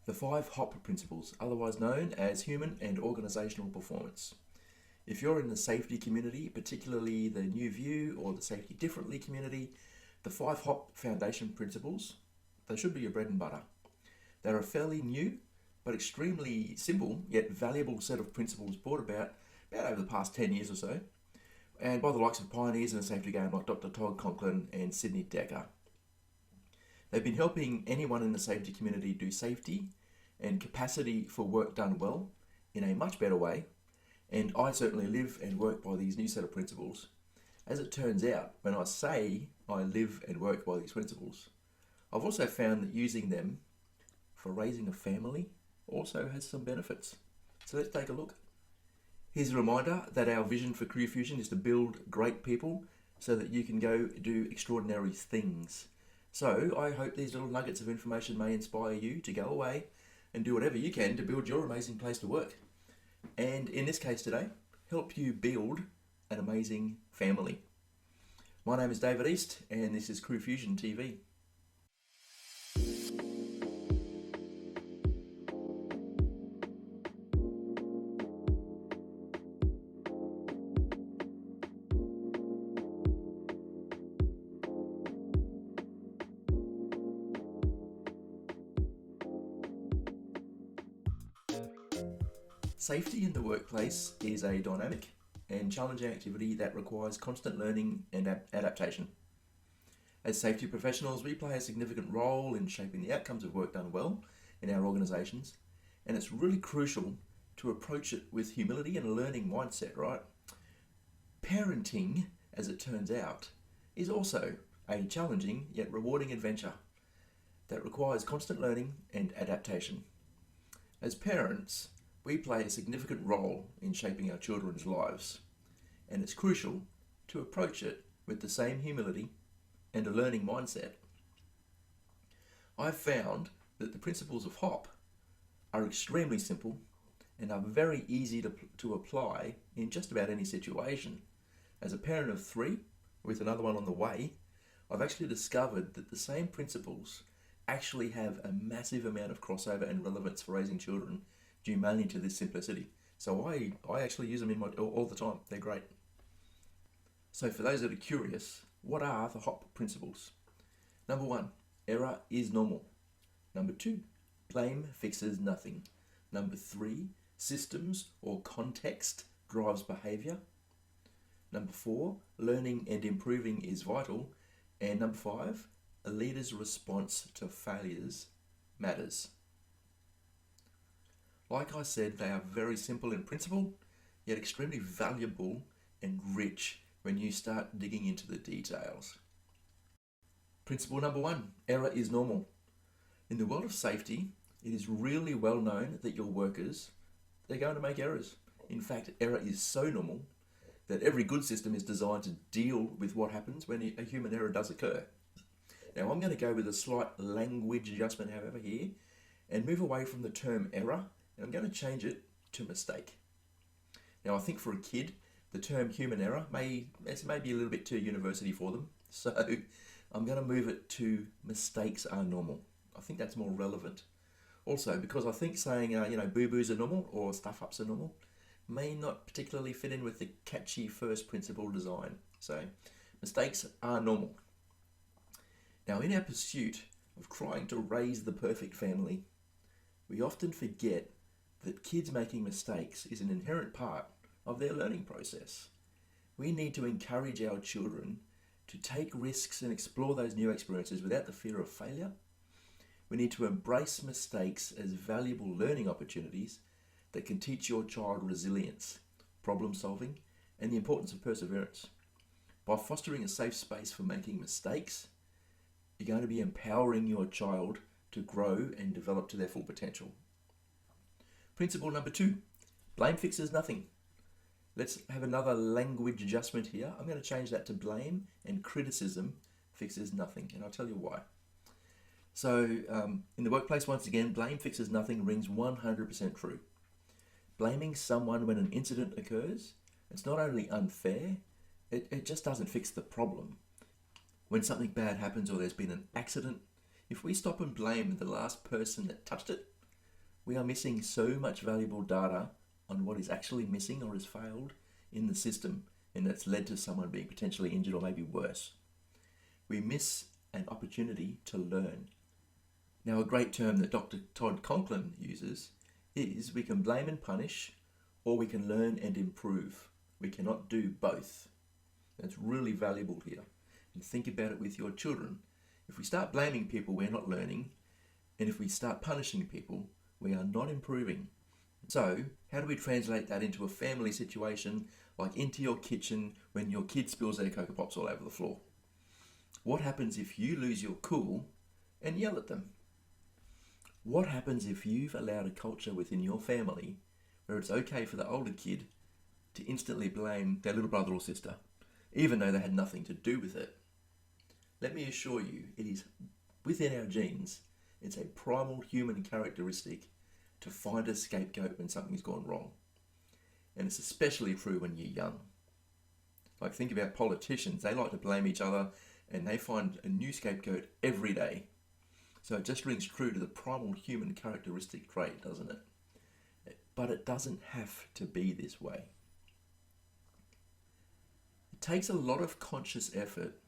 The 5 HOP principles, otherwise known as Human and Organisational Performance. If you're in the safety community, particularly the New View or the Safety Differently community, the 5 HOP foundation principles, they should be your bread and butter. They're a fairly new but extremely simple yet valuable set of principles brought about over the past 10 years or so, and by the likes of pioneers in the safety game like Dr. Todd, Conklin and Sidney, Dekker. They've been helping anyone in the safety community do safety and capacity for work done well in a much better way, and I certainly live and work by these new set of principles. As it turns out, when I say I live and work by these principles, I've also found that using them for raising a family also has some benefits. So let's take a look. Here's a reminder that our vision for Career Fusion is to build great people so that you can go do extraordinary things. So I hope these little nuggets of information may inspire you to go away and do whatever you can to build your amazing place to work. And in this case today, help you build an amazing family. My name is David East and this is Career Fusion TV. Safety in the workplace is a dynamic and challenging activity that requires constant learning and adaptation. As safety professionals, we play a significant role in shaping the outcomes of work done well in our organisations, and it's really crucial to approach it with humility and a learning mindset, right? Parenting, as it turns out, is also a challenging yet rewarding adventure that requires constant learning and adaptation. As parents, we play a significant role in shaping our children's lives, and it's crucial to approach it with the same humility and a learning mindset. I've found that the principles of HOP are extremely simple and are very easy to apply in just about any situation. As a parent of 3, with another one on the way, I've actually discovered that the same principles actually have a massive amount of crossover and relevance for raising children due mainly to this simplicity. So I actually use them in all the time. They're great. So for those that are curious, what are the HOP principles? Number 1, error is normal. Number 2, blame fixes nothing. Number 3, systems or context drives behaviour. Number 4, learning and improving is vital. And number 5, a leader's response to failures matters. Like I said, they are very simple in principle, yet extremely valuable and rich when you start digging into the details. Principle number 1, error is normal. In the world of safety, it is really well known that your workers, they're going to make errors. In fact, error is so normal that every good system is designed to deal with what happens when a human error does occur. Now, I'm going to go with a slight language adjustment, however, here, and move away from the term error, and I'm going to change it to mistake. Now, I think for a kid, the term human error may be a little bit too university for them, so I'm going to move it to mistakes are normal. I think that's more relevant. Also, because I think saying, boo-boos are normal or stuff-ups are normal may not particularly fit in with the catchy first principle design. So, mistakes are normal. Now, in our pursuit of trying to raise the perfect family, we often forget that kids making mistakes is an inherent part of their learning process. We need to encourage our children to take risks and explore those new experiences without the fear of failure. We need to embrace mistakes as valuable learning opportunities that can teach your child resilience, problem solving, and the importance of perseverance. By fostering a safe space for making mistakes, you're going to be empowering your child to grow and develop to their full potential. Principle number 2, blame fixes nothing. Let's have another language adjustment here. I'm going to change that to blame and criticism fixes nothing, and I'll tell you why. So in the workplace, once again, blame fixes nothing rings 100% true. Blaming someone when an incident occurs, it's not only unfair, it just doesn't fix the problem. When something bad happens or there's been an accident, if we stop and blame the last person that touched it, We are missing so much valuable data on what is actually missing or has failed in the system, and that's led to someone being potentially injured or maybe worse. We miss an opportunity to learn. Now, a great term that Dr. Todd Conklin uses is we can blame and punish, or we can learn and improve. We cannot do both. That's really valuable here. And think about it with your children. If we start blaming people, we're not learning. And if we start punishing people, we are not improving. So, how do we translate that into a family situation, like into your kitchen when your kid spills their Cocoa Pops all over the floor? What happens if you lose your cool and yell at them? What happens if you've allowed a culture within your family where it's okay for the older kid to instantly blame their little brother or sister, even though they had nothing to do with it? Let me assure you, it is within our genes. It's a primal human characteristic to find a scapegoat when something's gone wrong. And it's especially true when you're young. Like, think about politicians. They like to blame each other and they find a new scapegoat every day. So it just rings true to the primal human characteristic trait, doesn't it? But it doesn't have to be this way. It takes a lot of conscious effort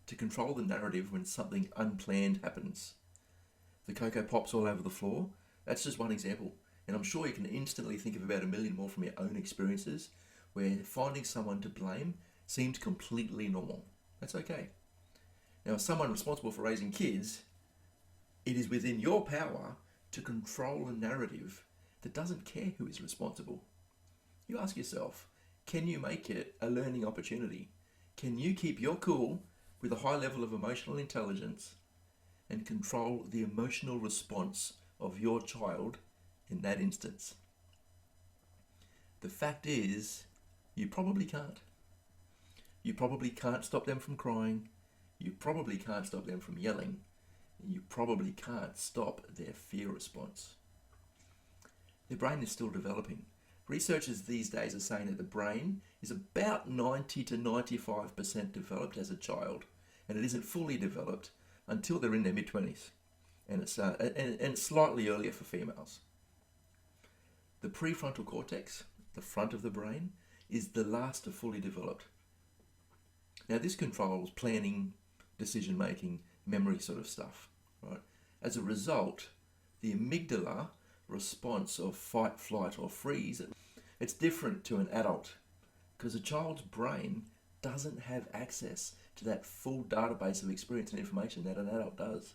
to control the narrative when something unplanned happens. The Cocoa Pops all over the floor, that's just one example. And I'm sure you can instantly think of about a million more from your own experiences where finding someone to blame seemed completely normal. That's okay. Now, as someone responsible for raising kids, it is within your power to control a narrative that doesn't care who is responsible. You ask yourself, can you make it a learning opportunity? Can you keep your cool with a high level of emotional intelligence and control the emotional response of your child in that instance? The fact is, you probably can't. You probably can't stop them from crying. You probably can't stop them from yelling. You probably can't stop their fear response. Their brain is still developing. Researchers these days are saying that the brain is about 90 to 95% developed as a child, and it isn't fully developed until they're in their mid-20s, and it's slightly earlier for females. The prefrontal cortex, the front of the brain, is the last to fully developed. Now, this controls planning, decision-making, memory sort of stuff, right? As a result, the amygdala response of fight, flight, or freeze, it's different to an adult because a child's brain doesn't have access to that full database of experience and information that an adult does.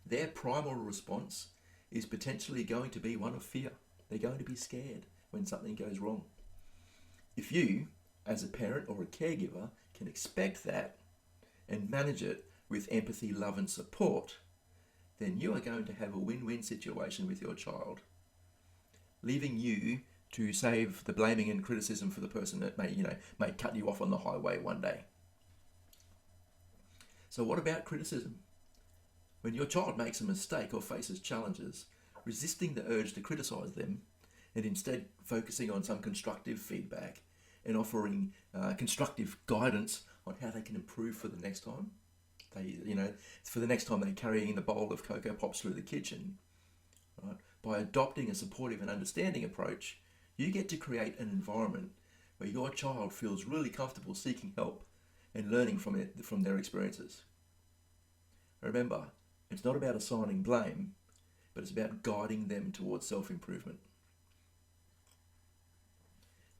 Their primal response is potentially going to be one of fear. They're going to be scared when something goes wrong. If you, as a parent or a caregiver, can expect that and manage it with empathy, love, and support, then you are going to have a win-win situation with your child, leaving you to save the blaming and criticism for the person that may cut you off on the highway one day. So what about criticism? When your child makes a mistake or faces challenges, resisting the urge to criticize them and instead focusing on some constructive feedback and offering constructive guidance on how they can improve for the next time. For the next time they're carrying the bowl of Cocoa Pops through the kitchen. Right? By adopting a supportive and understanding approach, you get to create an environment where your child feels really comfortable seeking help and learning from their experiences. Remember, it's not about assigning blame, but it's about guiding them towards self-improvement.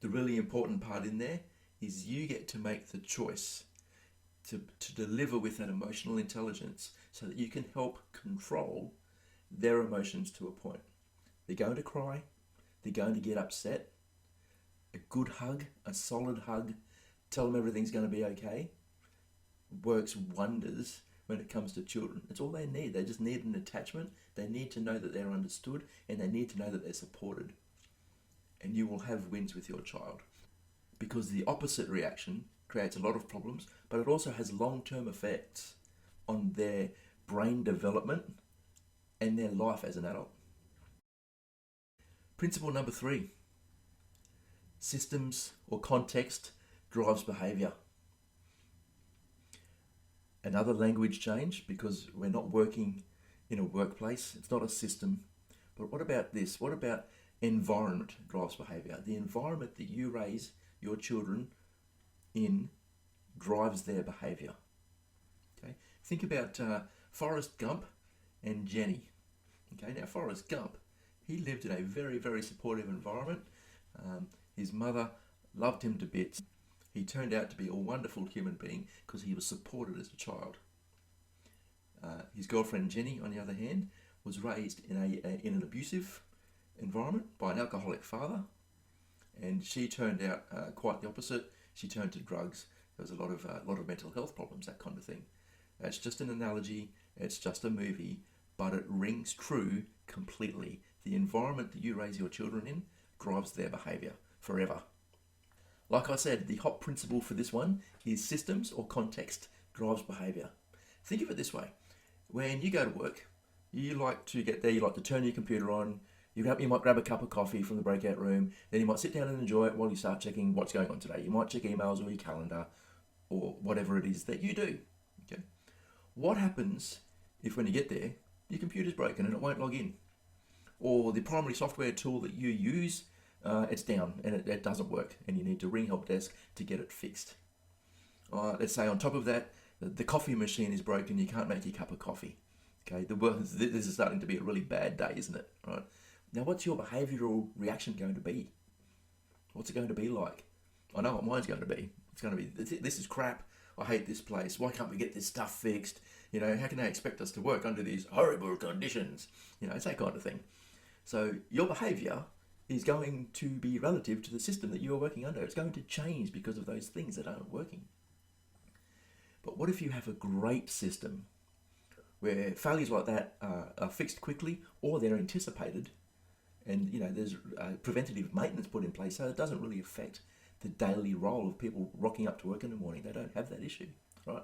The really important part in there is you get to make the choice to deliver with that emotional intelligence so that you can help control their emotions to a point. They're going to cry, they're going to get upset. A good hug, a solid hug, tell them everything's going to be okay, works wonders when it comes to children. It's all they need. They just need an attachment. They need to know that they're understood, and they need to know that they're supported. And you will have wins with your child. Because the opposite reaction creates a lot of problems, but it also has long-term effects on their brain development and their life as an adult. Principle number 3. Systems or context drives behaviour. Another language change, because we're not working in a workplace. It's not a system, But what about this? What about environment drives behaviour? The environment that you raise your children in drives their behaviour. Okay, think about Forrest Gump and Jenny. Okay, now Forrest Gump, he lived in a very, very supportive environment. His mother loved him to bits. He turned out to be a wonderful human being because he was supported as a child. His girlfriend Jenny, on the other hand, was raised in an abusive environment by an alcoholic father, and she turned out quite the opposite. She turned to drugs. There was a lot of mental health problems, that kind of thing. It's just an analogy. It's just a movie, but it rings true completely. The environment that you raise your children in drives their behaviour forever. Like I said, the hot principle for this one is systems or context drives behaviour. Think of it this way. When you go to work, you like to get there, you like to turn your computer on, you might grab a cup of coffee from the breakout room, then you might sit down and enjoy it while you start checking what's going on today. You might check emails or your calendar or whatever it is that you do. Okay. What happens if when you get there, your computer's broken and it won't log in? Or the primary software tool that you use, it's down and it doesn't work and you need to ring help desk to get it fixed. Let's say on top of that, the coffee machine is broken, you can't make your cup of coffee. Okay, this is starting to be a really bad day, isn't it? Right. Now, what's your behavioural reaction going to be? What's it going to be like? I know what mine's going to be. It's going to be, this is crap. I hate this place. Why can't we get this stuff fixed? You know, how can they expect us to work under these horrible conditions? You know, it's that kind of thing. So your behaviour is going to be relative to the system that you're working under. It's going to change because of those things that aren't working. But what if you have a great system where failures like that are fixed quickly or they're anticipated, and you know there's preventative maintenance put in place so it doesn't really affect the daily role of people rocking up to work in the morning? They don't have that issue, right?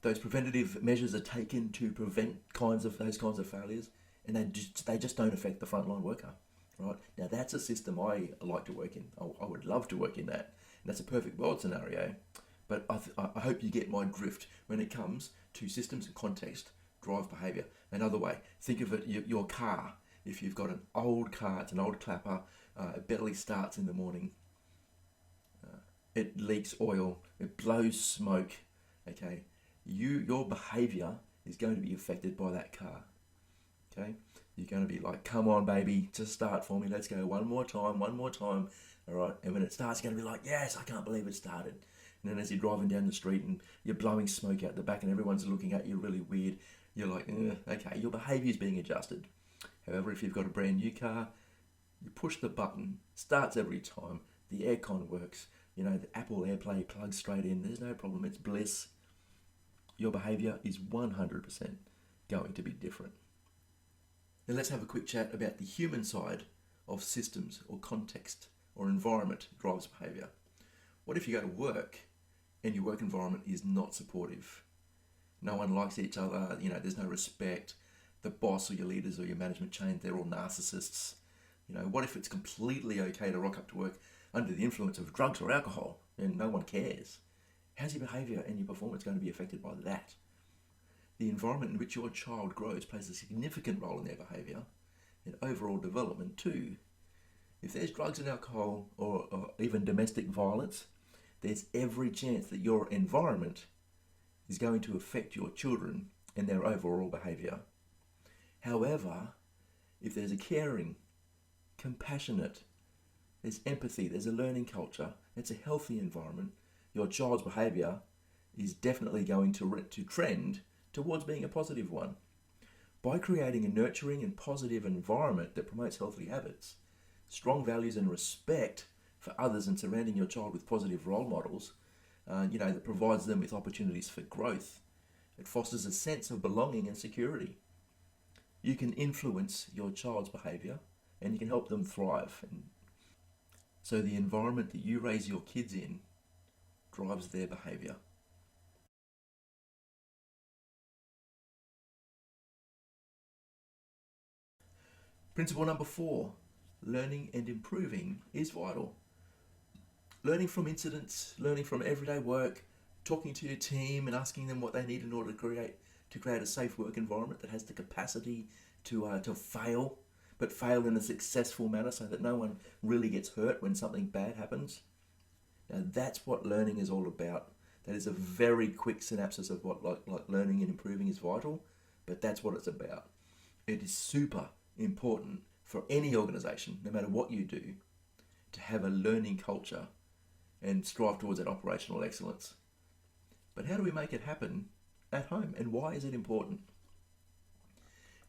Those preventative measures are taken to prevent those kinds of failures, and they just don't affect the frontline worker, right? Now that's a system I like to work in. I would love to work in that, and that's a perfect world scenario. But I hope you get my drift when it comes to systems and context drive behaviour. Another way, think of it, your car. If you've got an old car, it's an old clapper, it barely starts in the morning, it leaks oil, it blows smoke, okay? Your behaviour is going to be affected by that car, okay? You're going to be like, come on baby, just start for me, let's go one more time, all right? And when it starts, you're going to be like, yes, I can't believe it started. And then as you're driving down the street and you're blowing smoke out the back and everyone's looking at you really weird, you're like, okay, your behaviour is being adjusted. However, if you've got a brand new car, you push the button, starts every time, the aircon works, you know, the Apple AirPlay plugs straight in, there's no problem, it's bliss. Your behaviour is 100% going to be different. Now let's have a quick chat about the human side of systems or context or environment drives behaviour. What if you go to work and your work environment is not supportive? No one likes each other, you know, there's no respect. The boss or your leaders or your management chain, they're all narcissists. You know, what if it's completely okay to rock up to work under the influence of drugs or alcohol and no one cares? How's your behaviour and your performance going to be affected by that? The environment in which your child grows plays a significant role in their behaviour and overall development too. If there's drugs and alcohol or even domestic violence, there's every chance that your environment is going to affect your children and their overall behaviour. However, if there's a caring, compassionate, there's empathy, there's a learning culture, it's a healthy environment, your child's behaviour is definitely going to trend towards being a positive one. By creating a nurturing and positive environment that promotes healthy habits, strong values and respect for others, and surrounding your child with positive role models, that provides them with opportunities for growth. It fosters a sense of belonging and security. You can influence your child's behaviour and you can help them thrive. And so the environment that you raise your kids in drives their behaviour. Principle number 4, learning and improving is vital. Learning from incidents, learning from everyday work, talking to your team and asking them what they need in order to create to create a safe work environment that has the capacity to fail, but fail in a successful manner so that no one really gets hurt when something bad happens. Now that's what learning is all about. That is a very quick synopsis of what like learning and improving is vital, but that's what it's about. It is super important for any organisation, no matter what you do, to have a learning culture and strive towards that operational excellence. But how do we make it happen at home, and why is it important?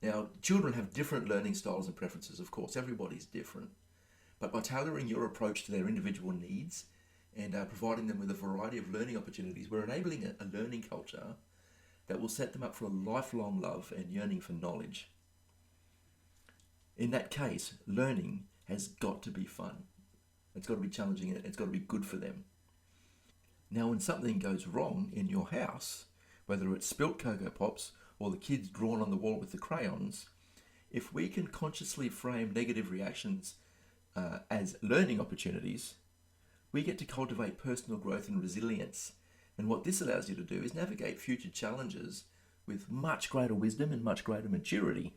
Now, children have different learning styles and preferences, of course. Everybody's different. But by tailoring your approach to their individual needs and providing them with a variety of learning opportunities, we're enabling a learning culture that will set them up for a lifelong love and yearning for knowledge. In that case, learning has got to be fun. It's got to be challenging, and it's got to be good for them. Now, when something goes wrong in your house, whether it's spilt Cocoa Pops or the kids drawn on the wall with the crayons, if we can consciously frame negative reactions as learning opportunities, we get to cultivate personal growth and resilience. And what this allows you to do is navigate future challenges with much greater wisdom and much greater maturity.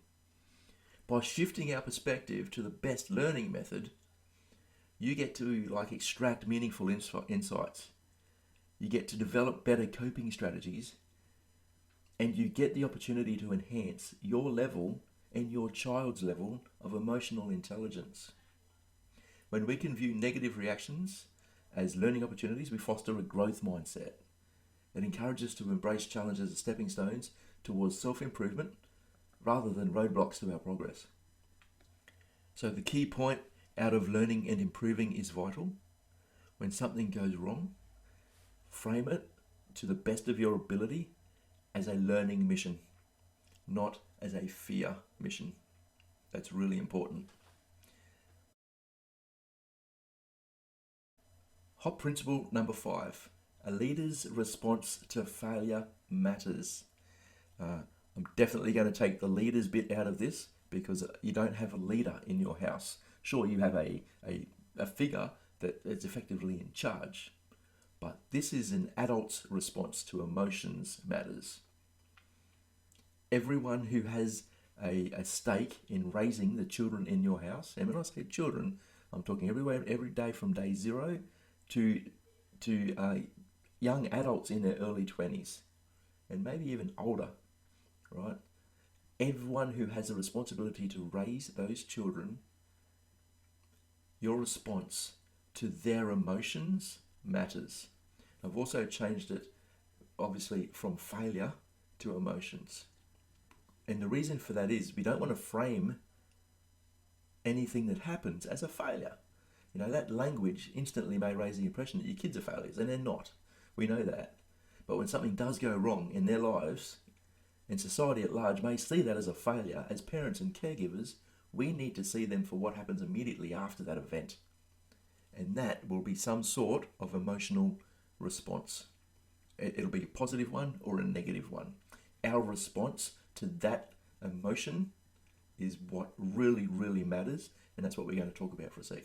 By shifting our perspective to the best learning method, you get to extract meaningful insights. You get to develop better coping strategies, and you get the opportunity to enhance your level and your child's level of emotional intelligence. When we can view negative reactions as learning opportunities, we foster a growth mindset. It encourages us to embrace challenges as stepping stones towards self-improvement rather than roadblocks to our progress. So the key point out of learning and improving is vital. When something goes wrong, frame it to the best of your ability as a learning mission, not as a fear mission. That's really important. Hot principle number 5, a leader's response to failure matters. I'm definitely going to take the leader's bit out of this because you don't have a leader in your house. Sure, you have a figure that is effectively in charge, but this is an adult's response to emotions matters. Everyone who has a stake in raising the children in your house, and when I say children, I'm talking every day from day 0 to young adults in their early 20s, and maybe even older, right? Everyone who has a responsibility to raise those children, your response to their emotions matters. I've also changed it, obviously, from failure to emotions. And the reason for that is we don't want to frame anything that happens as a failure. You know, that language instantly may raise the impression that your kids are failures, and they're not. We know that. But when something does go wrong in their lives, and society at large may see that as a failure, as parents and caregivers, we need to see them for what happens immediately after that event. And that will be some sort of emotional response. It'll be a positive one or a negative one. Our response to that emotion is what really, really matters, and that's what we're going to talk about for a sec.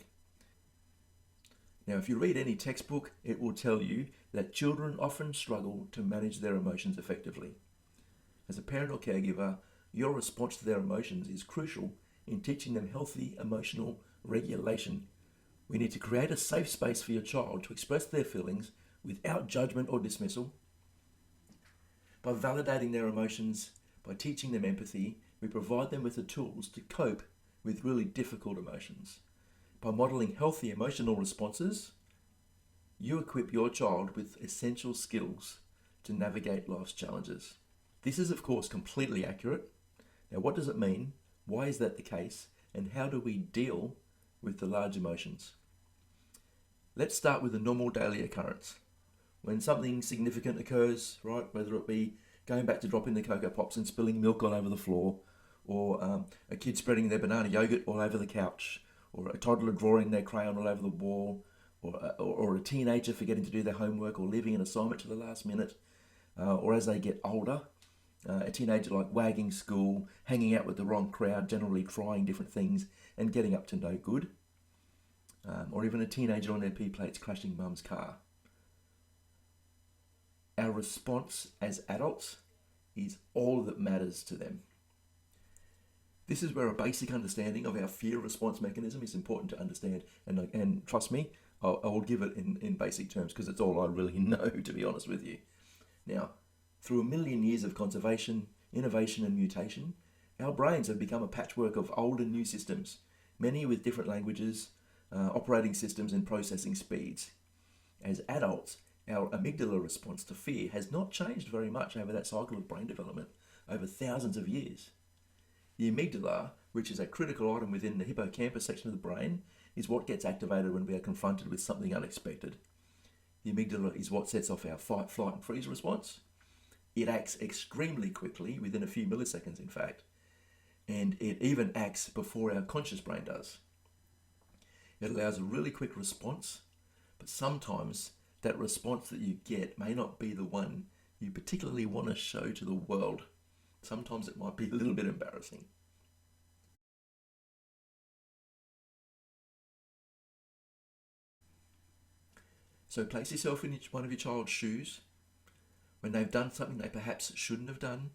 Now, if you read any textbook, it will tell you that children often struggle to manage their emotions effectively. As a parent or caregiver, your response to their emotions is crucial in teaching them healthy emotional regulation. We need to create a safe space for your child to express their feelings without judgment or dismissal. By validating their emotions, by teaching them empathy, we provide them with the tools to cope with really difficult emotions. By modeling healthy emotional responses, you equip your child with essential skills to navigate life's challenges. This is, of course, completely accurate. Now, what does it mean? Why is that the case? And how do we deal with the large emotions? Let's start with a normal daily occurrence. When something significant occurs, right, whether it be going back to dropping the Cocoa Pops and spilling milk all over the floor, or a kid spreading their banana yogurt all over the couch, or a toddler drawing their crayon all over the wall, or a teenager forgetting to do their homework or leaving an assignment to the last minute, or as they get older, a teenager like wagging school, hanging out with the wrong crowd, generally trying different things and getting up to no good, or even a teenager on their P-plates crashing mum's car. Our response as adults is all that matters to them. This is where a basic understanding of our fear response mechanism is important to understand, and trust me, I will give it in basic terms because it's all I really know, to be honest with you. Now, through a million years of conservation, innovation and mutation, our brains have become a patchwork of old and new systems, many with different languages, operating systems and processing speeds. As adults, our amygdala response to fear has not changed very much over that cycle of brain development over thousands of years. The amygdala, which is a critical item within the hippocampus section of the brain, is what gets activated when we are confronted with something unexpected. The amygdala is what sets off our fight, flight and freeze response. It acts extremely quickly, within a few milliseconds in fact, and it even acts before our conscious brain does. It allows a really quick response, but sometimes that response that you get may not be the one you particularly want to show to the world. Sometimes it might be a little bit embarrassing. So place yourself in each one of your child's shoes. When they've done something they perhaps shouldn't have done,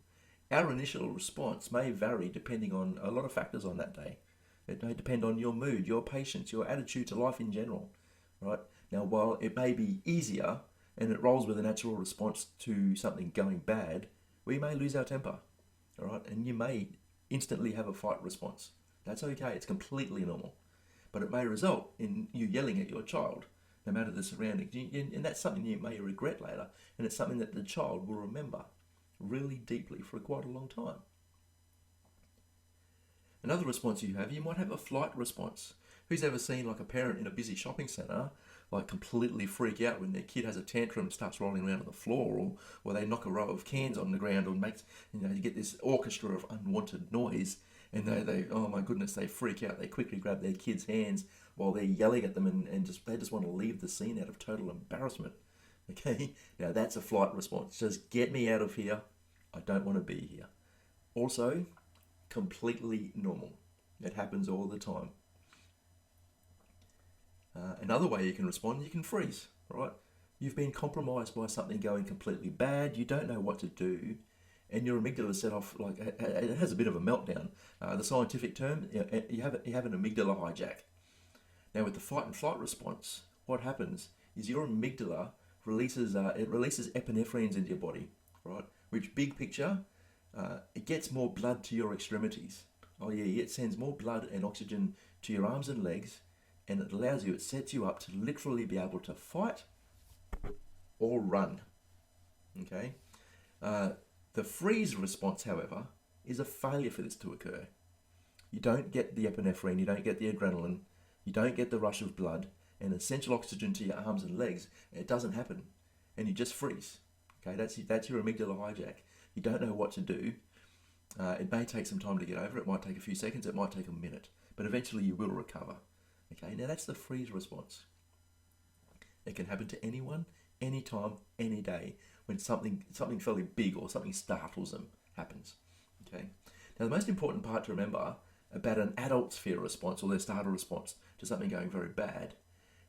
our initial response may vary depending on a lot of factors on that day. It may depend on your mood, your patience, your attitude to life in general, right? Now, while it may be easier and it rolls with a natural response to something going bad, we may lose our temper, all right? And you may instantly have a fight response. That's okay, it's completely normal. But it may result in you yelling at your child, no matter the surroundings. And that's something you may regret later, and it's something that the child will remember really deeply for quite a long time. Another response you might have a flight response. Who's ever seen like a parent in a busy shopping centre like completely freak out when their kid has a tantrum and starts rolling around on the floor, or they knock a row of cans on the ground, or makes, you get this orchestra of unwanted noise, and they oh my goodness, they freak out. They quickly grab their kids' hands while they're yelling at them, and they just want to leave the scene out of total embarrassment. Okay, now that's a flight response. Just get me out of here. I don't want to be here. Also, completely normal. It happens all the time. Another way you can respond, you can freeze, right? You've been compromised by something going completely bad, you don't know what to do, and your amygdala set off, like, it has a bit of a meltdown. The scientific term, you have an amygdala hijack. Now with the fight and flight response, what happens is your amygdala releases epinephrines into your body, right? Which, big picture, it gets more blood to your extremities. Oh yeah, it sends more blood and oxygen to your arms and legs, and it sets you up to literally be able to fight or run. Okay? The freeze response, however, is a failure for this to occur. You don't get the epinephrine, you don't get the adrenaline, you don't get the rush of blood and essential oxygen to your arms and legs. It doesn't happen, and you just freeze. Okay, that's your amygdala hijack. You don't know what to do. It may take some time to get over it. It might take a few seconds, it might take a minute, but eventually you will recover. Okay, now that's the freeze response. It can happen to anyone, anytime, any day, when something fairly big or something startles them happens. Okay. Now the most important part to remember about an adult's fear response, or their startle response to something going very bad,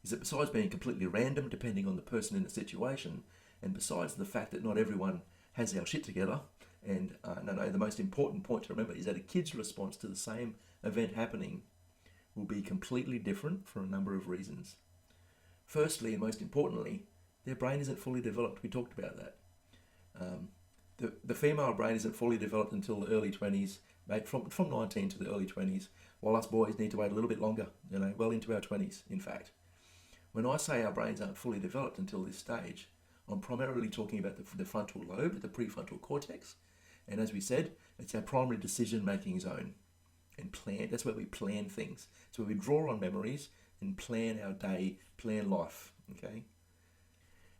is that besides being completely random depending on the person in the situation, and besides the fact that not everyone has our shit together, and the most important point to remember is that a kid's response to the same event happening will be completely different for a number of reasons. Firstly, and most importantly, their brain isn't fully developed. We talked about that. The female brain isn't fully developed until the early 20s, from 19 to the early 20s, while us boys need to wait a little bit longer, well into our 20s, in fact. When I say our brains aren't fully developed until this stage, I'm primarily talking about the frontal lobe, the prefrontal cortex, and as we said, it's our primary decision-making zone. And plan, that's where we plan things. It's where we draw on memories and plan our day, plan life, okay?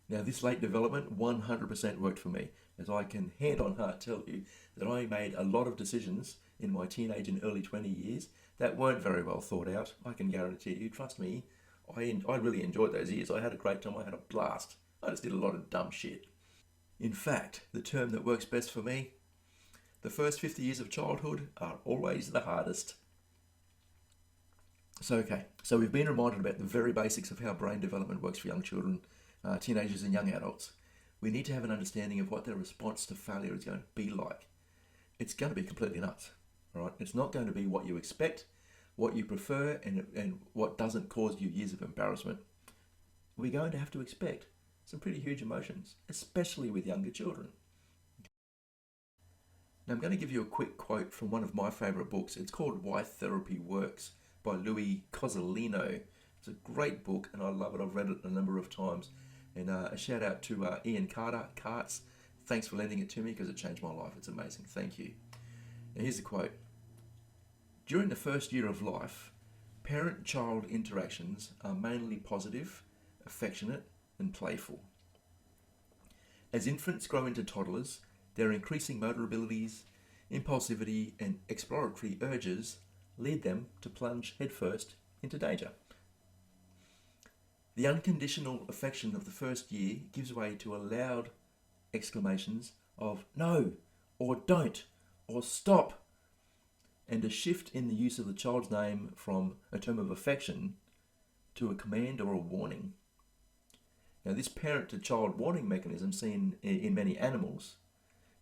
Now this late development 100% worked for me, as I can hand on heart tell you that I made a lot of decisions in my teenage and early 20 years that weren't very well thought out. I can guarantee you, trust me, I really enjoyed those years. I had a great time, I had a blast. I just did a lot of dumb shit. In fact, the term that works best for me, the first 50 years of childhood are always the hardest. So we've been reminded about the very basics of how brain development works for young children, teenagers and young adults. we need to have an understanding of what their response to failure is going to be like. It's going to be completely nuts, all right? It's not going to be what you expect, what you prefer, and what doesn't cause you years of embarrassment. We're going to have to expect some pretty huge emotions, especially with younger children. Now I'm going to give you a quick quote from one of my favourite books. It's called Why Therapy Works by Louis Cozolino. It's a great book and I love it. I've read it a number of times. And a shout out to Ian Carts. Thanks for lending it to me because it changed my life. It's amazing. Thank you. Now here's the quote. During the first year of life, parent-child interactions are mainly positive, affectionate and playful. As infants grow into toddlers, their increasing motor abilities, impulsivity and exploratory urges lead them to plunge headfirst into danger. The unconditional affection of the first year gives way to loud exclamations of no, or don't, or stop, and a shift in the use of the child's name from a term of affection to a command or a warning. Now, this parent-to-child warning mechanism seen in many animals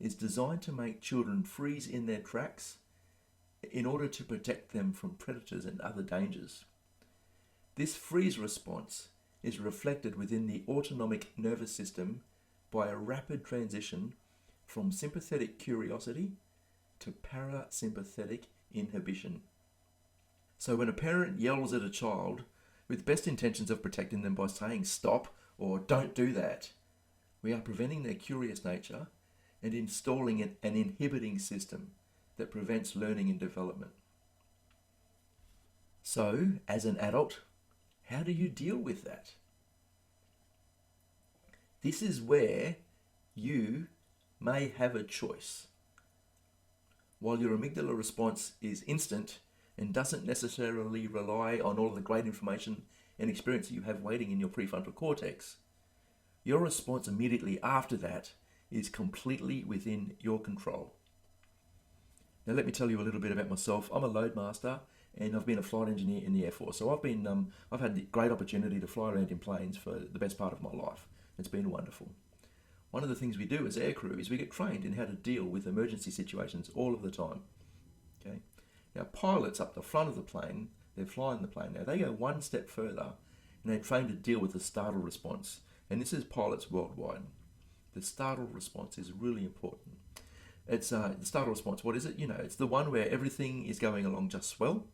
is designed to make children freeze in their tracks in order to protect them from predators and other dangers. This freeze response is reflected within the autonomic nervous system by a rapid transition from sympathetic curiosity to parasympathetic inhibition. So when a parent yells at a child with best intentions of protecting them by saying stop or don't do that, we are preventing their curious nature and installing an inhibiting system that prevents learning and development. So, as an adult, how do you deal with that? This is where you may have a choice. While your amygdala response is instant and doesn't necessarily rely on all of the great information and experience that you have waiting in your prefrontal cortex, your response immediately after that is completely within your control. Now let me tell you a little bit about myself. I'm a loadmaster and I've been a flight engineer in the Air Force. So I've had the great opportunity to fly around in planes for the best part of my life. It's been wonderful. One of the things we do as aircrew is we get trained in how to deal with emergency situations all of the time. Okay. Now pilots up the front of the plane, they're flying the plane. Now they go one step further and they're trained to deal with the startle response. And this is pilots worldwide. The startle response is really important. It's the startle response. What is it? It's the one where everything is going along just swell.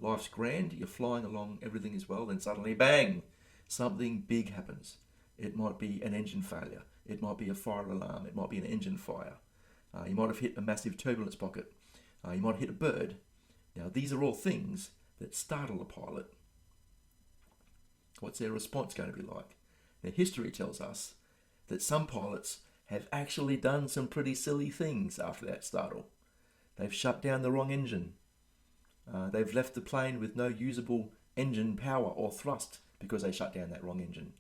Life's grand. You're flying along. Everything is well. Then suddenly, bang! Something big happens. It might be an engine failure. It might be a fire alarm. It might be an engine fire. You might have hit a massive turbulence pocket. You might have hit a bird. Now, these are all things that startle a pilot. What's their response going to be like? Now, history tells us that some pilots have actually done some pretty silly things after that startle. They've shut down the wrong engine. They've left the plane with no usable engine power or thrust because they shut down that wrong engine.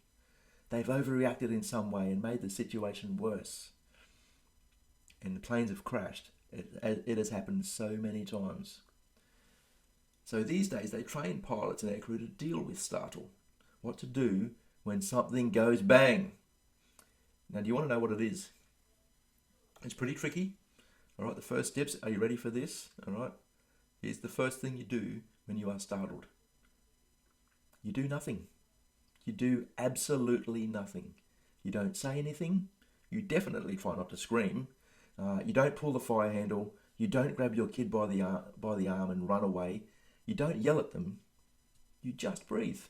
They've overreacted in some way and made the situation worse. And the planes have crashed. It has happened so many times. So these days they train pilots and aircrew to deal with startle. What to do when something goes bang. Now, do you want to know what it is? It's pretty tricky. All right, the first steps, are you ready for this? All right, here's the first thing you do when you are startled. You do nothing. You do absolutely nothing. You don't say anything. You definitely try not to scream. You don't pull the fire handle. You don't grab your kid by the arm and run away. You don't yell at them. You just breathe.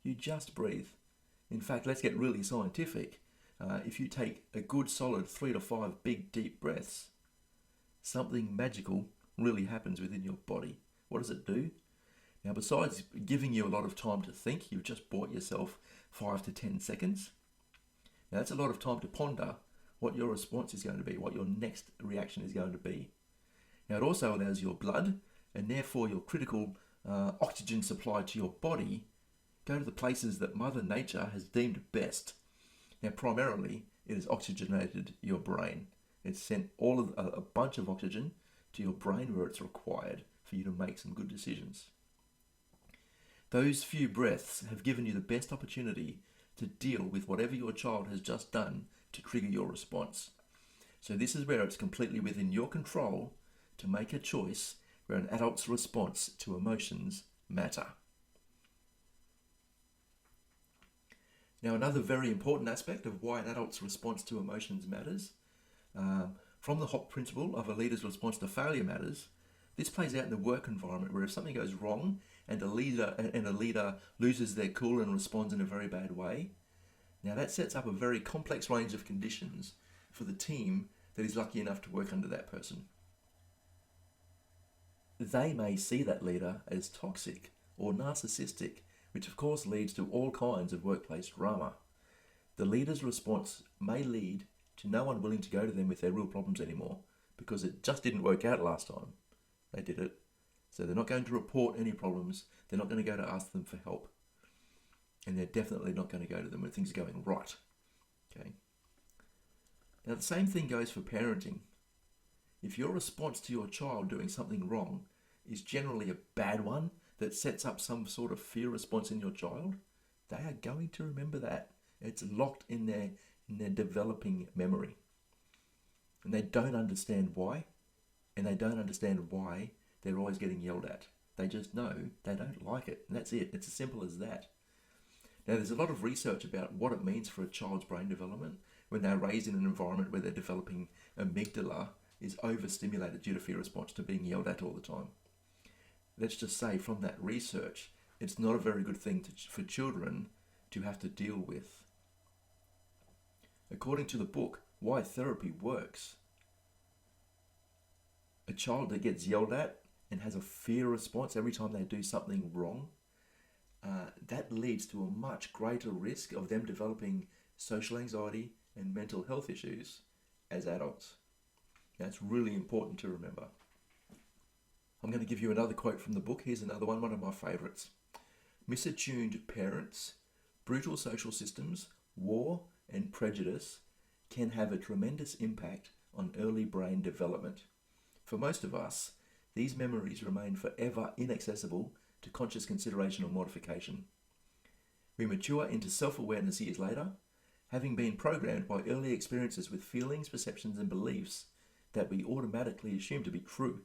You just breathe. In fact, let's get really scientific. If you take a good solid 3 to 5 big deep breaths, something magical really happens within your body. What does it do? Now, besides giving you a lot of time to think, you've just bought yourself 5 to 10 seconds. Now, that's a lot of time to ponder what your response is going to be, what your next reaction is going to be. Now, it also allows your blood, and therefore your critical oxygen supply to your body, go to the places that Mother Nature has deemed best. Now, primarily, it has oxygenated your brain. It's sent a bunch of oxygen to your brain where it's required for you to make some good decisions. Those few breaths have given you the best opportunity to deal with whatever your child has just done to trigger your response. So this is where it's completely within your control to make a choice where an adult's response to emotions matter. Now, another very important aspect of why an adult's response to emotions matters, from the HOP principle of a leader's response to failure matters, this plays out in the work environment where if something goes wrong and a leader loses their cool and responds in a very bad way, now that sets up a very complex range of conditions for the team that is lucky enough to work under that person. They may see that leader as toxic or narcissistic, which of course leads to all kinds of workplace drama. The leader's response may lead to no one willing to go to them with their real problems anymore because it just didn't work out last time they did it. So they're not going to report any problems. They're not going to go to ask them for help. And they're definitely not going to go to them when things are going right. Okay. Now the same thing goes for parenting. If your response to your child doing something wrong is generally a bad one that sets up some sort of fear response in your child, they are going to remember that. It's locked in their developing memory. And they don't understand why. And they don't understand why they're always getting yelled at. They just know they don't like it. And that's it. It's as simple as that. Now, there's a lot of research about what it means for a child's brain development when they're raised in an environment where their developing amygdala is overstimulated due to fear response to being yelled at all the time. Let's just say from that research, it's not a very good thing for children to have to deal with. According to the book, Why Therapy Works, a child that gets yelled at and has a fear response every time they do something wrong, that leads to a much greater risk of them developing social anxiety and mental health issues as adults. That's really important to remember. I'm going to give you another quote from the book. Here's another one of my favourites. Misattuned parents, brutal social systems, war and prejudice can have a tremendous impact on early brain development. For most of us, these memories remain forever inaccessible to conscious consideration or modification. We mature into self-awareness years later, having been programmed by early experiences with feelings, perceptions and beliefs that we automatically assume to be true.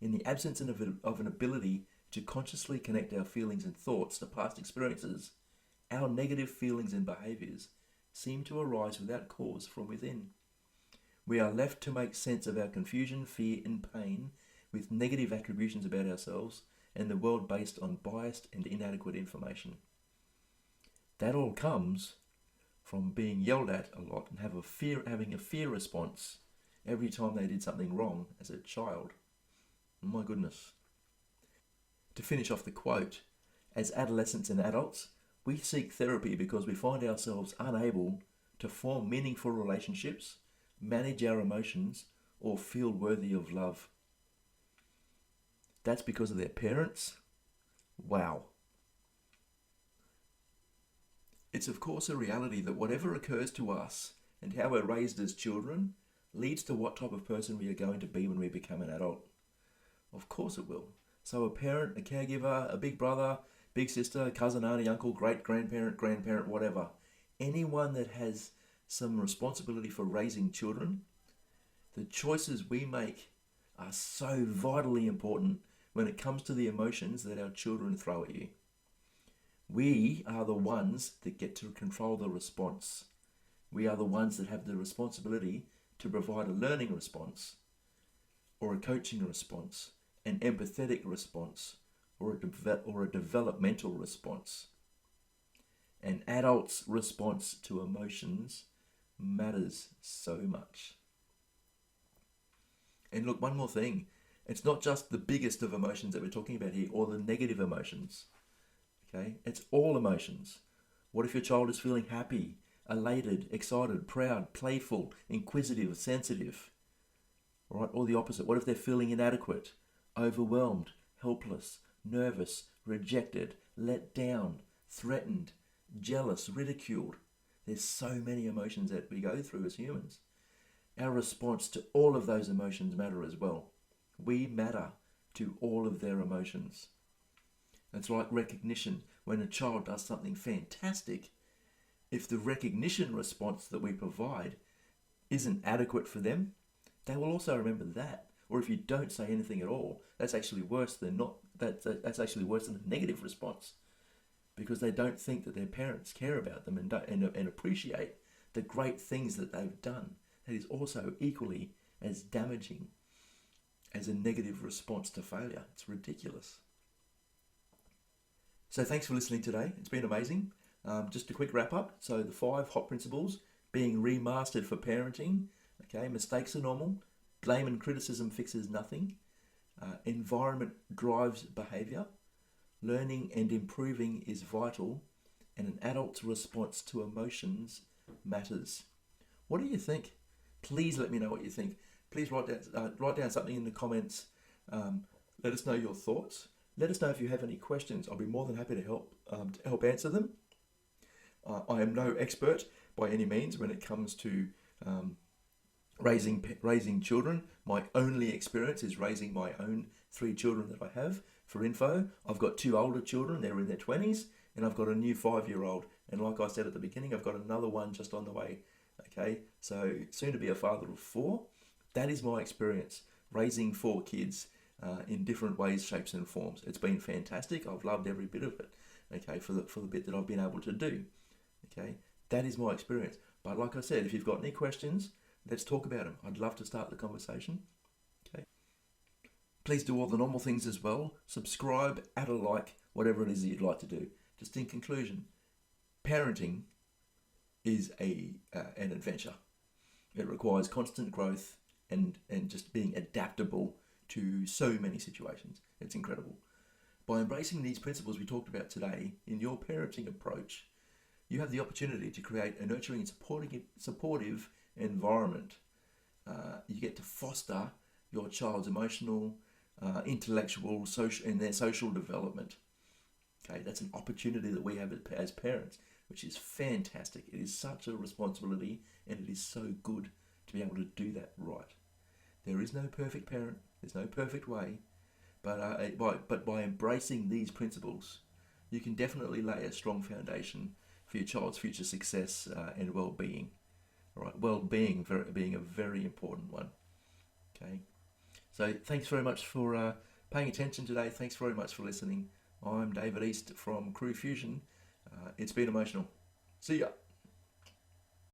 In the absence of an ability to consciously connect our feelings and thoughts to past experiences, our negative feelings and behaviours seem to arise without cause from within. We are left to make sense of our confusion, fear and pain with negative attributions about ourselves and the world based on biased and inadequate information. That all comes from being yelled at a lot and having a fear response every time they did something wrong as a child. My goodness. To finish off the quote, as adolescents and adults, we seek therapy because we find ourselves unable to form meaningful relationships, manage our emotions, or feel worthy of love. That's because of their parents? Wow. It's of course a reality that whatever occurs to us and how we're raised as children leads to what type of person we are going to be when we become an adult. Of course it will. So a parent, a caregiver, a big brother, big sister, cousin, auntie, uncle, great-grandparent, grandparent, whatever. Anyone that has some responsibility for raising children, the choices we make are so vitally important when it comes to the emotions that our children throw at you. We are the ones that get to control the response. We are the ones that have the responsibility to provide a learning response, or a coaching response, an empathetic response, or a developmental response. An adult's response to emotions matters so much. And look, one more thing. It's not just the biggest of emotions that we're talking about here, or the negative emotions. Okay? It's all emotions. What if your child is feeling happy, elated, excited, proud, playful, inquisitive, sensitive? All right? Or the opposite. What if they're feeling inadequate, overwhelmed, helpless, nervous, rejected, let down, threatened, jealous, ridiculed? There's so many emotions that we go through as humans. Our response to all of those emotions matter as well. We matter to all of their emotions. It's like recognition. When a child does something fantastic, if the recognition response that we provide isn't adequate for them, they will also remember that. Or if you don't say anything at all, that's actually worse than not. That's actually worse than a negative response, because they don't think that their parents care about them and appreciate the great things that they've done. That is also equally as damaging as a negative response to failure. It's ridiculous. So thanks for listening today. It's been amazing. Just a quick wrap up. So the 5 hot principles being remastered for parenting. Okay, mistakes are normal. Blame and criticism fixes nothing. Environment drives behaviour. Learning and improving is vital. And an adult's response to emotions matters. What do you think? Please let me know what you think. Please write down something in the comments. Let us know your thoughts. Let us know if you have any questions. I'll be more than happy to help answer them. I am no expert by any means when it comes to raising children. My only experience is raising my own 3 children that I have. For info, I've got 2 older children, they're in their 20s, and I've got a new 5-year-old. And like I said at the beginning, I've got another one just on the way. Okay, so soon to be a father of 4. That is my experience, raising 4 kids in different ways, shapes and forms. It's been fantastic. I've loved every bit of it, okay, for the bit that I've been able to do. Okay, that is my experience. But like I said, if you've got any questions, let's talk about them. I'd love to start the conversation. Okay. Please do all the normal things as well. Subscribe, add a like, whatever it is that you'd like to do. Just in conclusion, parenting is an adventure. It requires constant growth and just being adaptable to so many situations. It's incredible. By embracing these principles we talked about today in your parenting approach, you have the opportunity to create a nurturing and supportive environment. You get to foster your child's emotional, intellectual, social, and their social development. Okay, that's an opportunity that we have as parents, which is fantastic. It is such a responsibility, and it is so good to be able to do that right. There is no perfect parent. There's no perfect way, but by embracing these principles, you can definitely lay a strong foundation for your child's future success and well-being. All right, well-being being a very important one. Okay, so thanks very much for paying attention today. Thanks very much for listening. I'm David East from Crew Fusion. It's been emotional. See ya.